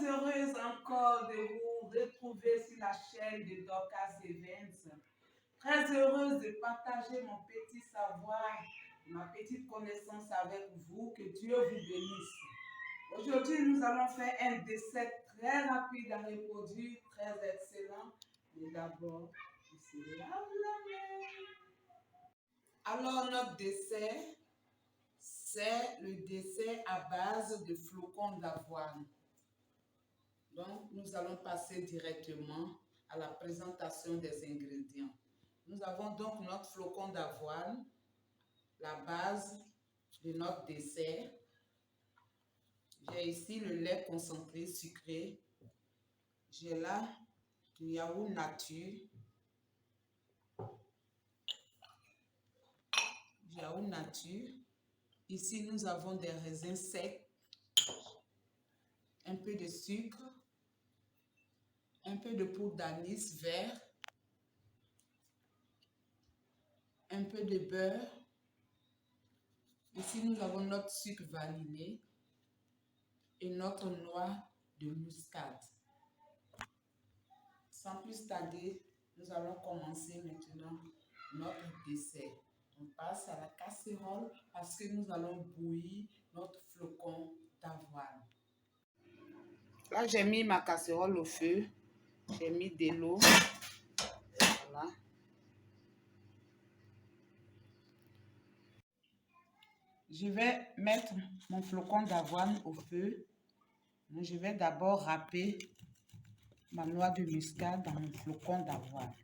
Très heureuse encore de vous retrouver sur la chaîne de Dorcas Events. Très heureuse de partager mon petit savoir, ma petite connaissance avec vous. Que Dieu vous bénisse. Aujourd'hui, nous allons faire un dessert très rapide à reproduire, très excellent. Mais d'abord, on se lave la main. Alors, notre dessert, c'est le dessert à base de flocons d'avoine. Donc, nous allons passer directement à la présentation des ingrédients. Nous avons donc notre flocon d'avoine, la base de notre dessert. J'ai ici le lait concentré sucré. J'ai là du yaourt nature. Yaourt nature. Ici, nous avons des raisins secs, un peu de sucre, un peu de poudre d'anis vert, un peu de beurre. Ici, nous avons notre sucre vanillé et notre noix de muscade. Sans plus tarder, nous allons commencer maintenant notre dessert. On passe à la casserole parce que nous allons bouillir notre flocon d'avoine. Là, j'ai mis ma casserole au feu. J'ai mis de l'eau. Voilà. Je vais mettre mon flocon d'avoine au feu. Je vais d'abord râper ma noix de muscade dans mon flocon d'avoine.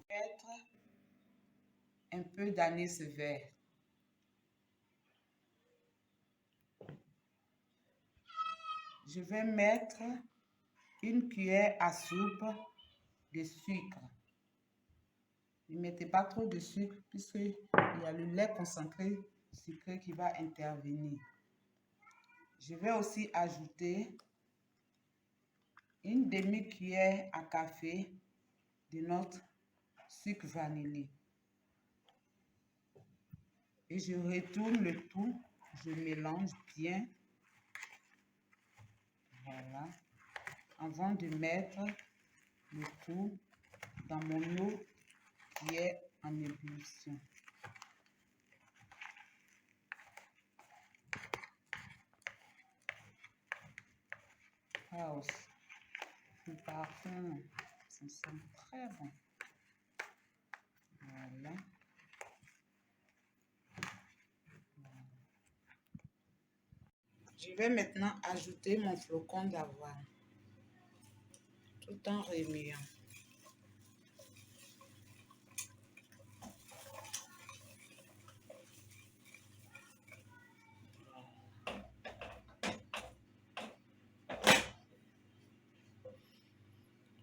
Mettre un peu d'anis vert. Je vais mettre une cuillère à soupe de sucre. Ne mettez pas trop de sucre puisqu'il y a le lait concentré sucré qui va intervenir. Je vais aussi ajouter une demi-cuillère à café de notre sucre vanillé. Et je retourne le tout, je mélange bien. Voilà. Avant de mettre le tout dans mon eau qui est en ébullition. Wow, c'est parfum, ça sent très bon. Voilà. Je vais maintenant ajouter mon flocon d'avoine tout en remuant.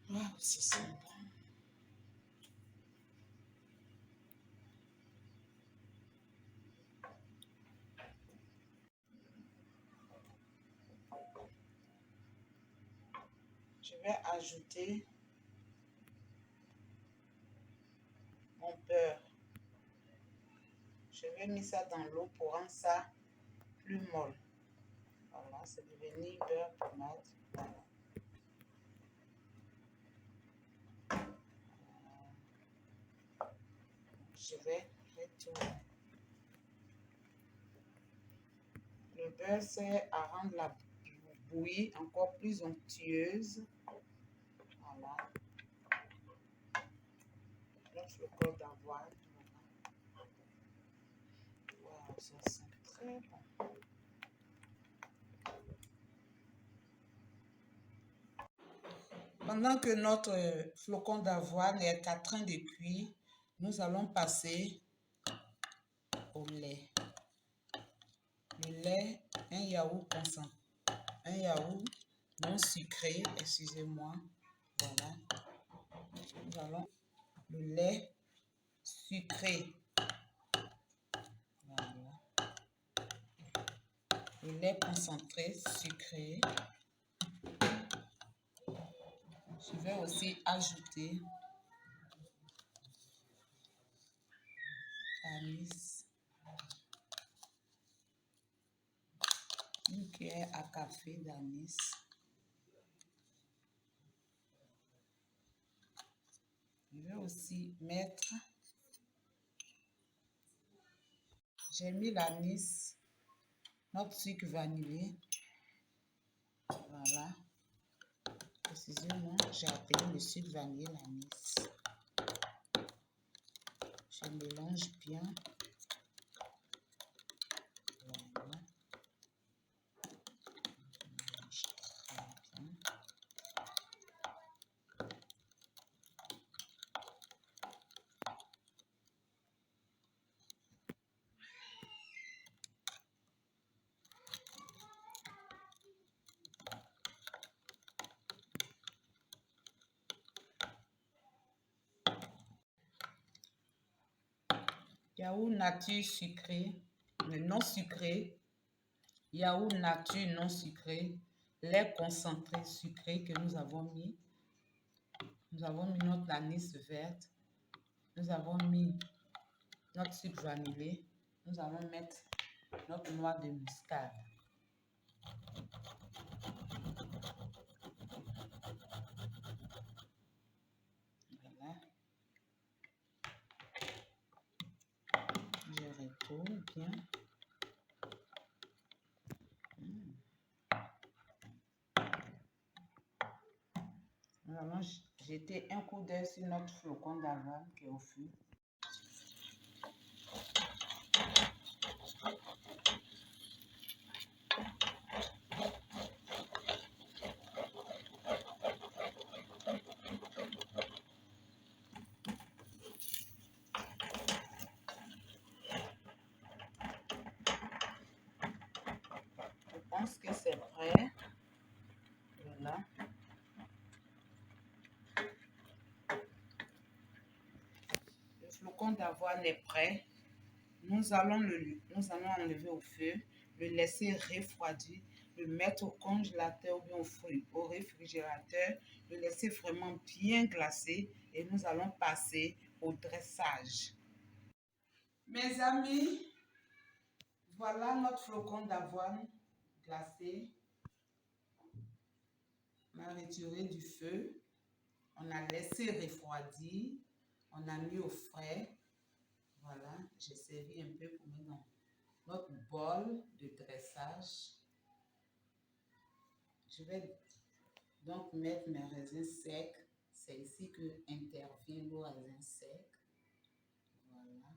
Wow, ça sent bon. Je vais ajouter mon beurre. Je vais mettre ça dans l'eau pour rendre ça plus molle. Voilà, c'est devenu beurre tomate. Voilà. Je vais retourner. Le beurre sert à rendre la bouillie encore plus onctueuse. Voilà. Notre flocon d'avoine. Wow, ça sent très bon. Pendant que notre flocon d'avoine est en train de cuire, nous allons passer au lait. Le lait, un yaourt concentré, un yaourt non sucré, excusez-moi. Voilà. Nous allons le lait sucré. Voilà. Le lait concentré sucré. Je vais aussi ajouter anis cuillère à café d'anis. Je vais aussi mettre, j'ai mis l'anis, notre sucre vanillé. Voilà. Précisément, j'ai appelé le sucre vanillé l'anis. Je mélange bien. Voilà. Je mélange très bien. Yaourt nature sucré, mais non sucré. Yaourt nature non sucré. Lait concentré sucré que nous avons mis. Nous avons mis notre anis verte. Nous avons mis notre sucre vanillé. Nous allons mettre notre noix de muscade. Voilà. Je retourne bien. Nous allons jeter un coup d'œil sur notre flocon d'avoine qui est au feu. Je pense que c'est prêt. Voilà. Le flocon d'avoine est prêt. Nous allons enlever au feu, le laisser refroidir, le mettre au congélateur ou bien au réfrigérateur, le laisser vraiment bien glacé et nous allons passer au dressage. Mes amis, voilà notre flocon d'avoine glacé. On a retiré du feu, on a laissé refroidir, on a mis au frais. Voilà, j'ai servi un peu pour mettre dans notre bol de dressage. Je vais donc mettre mes raisins secs. C'est ici que intervient le raisin sec. Voilà.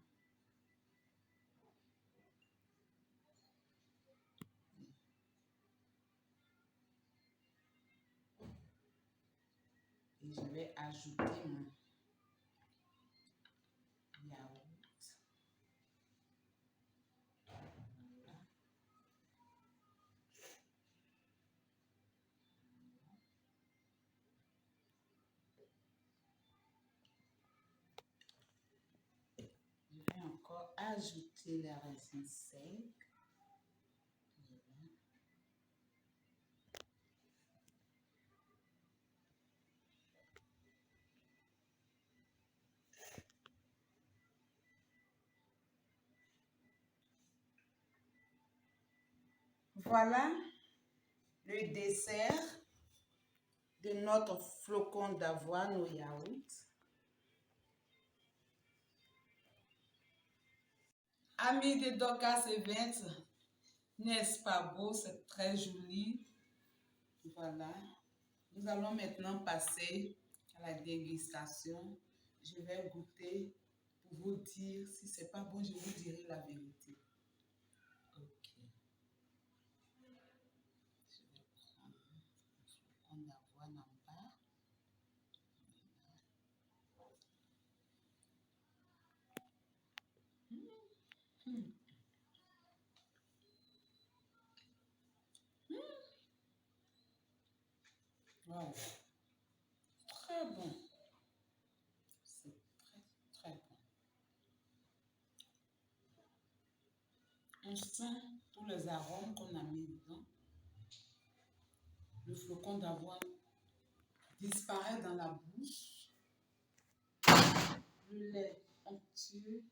Et je vais ajouter mon yaourt. Voilà. Je vais encore ajouter les raisins secs. Voilà le dessert de notre flocon d'avoine au yaourt. Amis de Dorcas Events, n'est-ce pas beau? C'est très joli. Voilà. Nous allons maintenant passer à la dégustation. Je vais goûter pour vous dire si c'est pas bon, je vous dirai la vérité. Ok. Je vais prendre un flocon d'avoine en bas. Wow. Très bon. C'est très bon. On sent tous les arômes qu'on a mis dedans. Le flocon d'avoine disparaît dans la bouche. Le lait onctueux.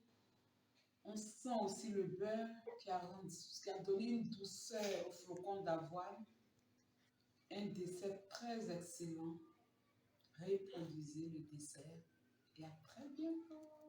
On sent aussi le beurre qui a donné une douceur au flocon d'avoine. Un dessert très excellent. Reproduisez le dessert et à très bientôt.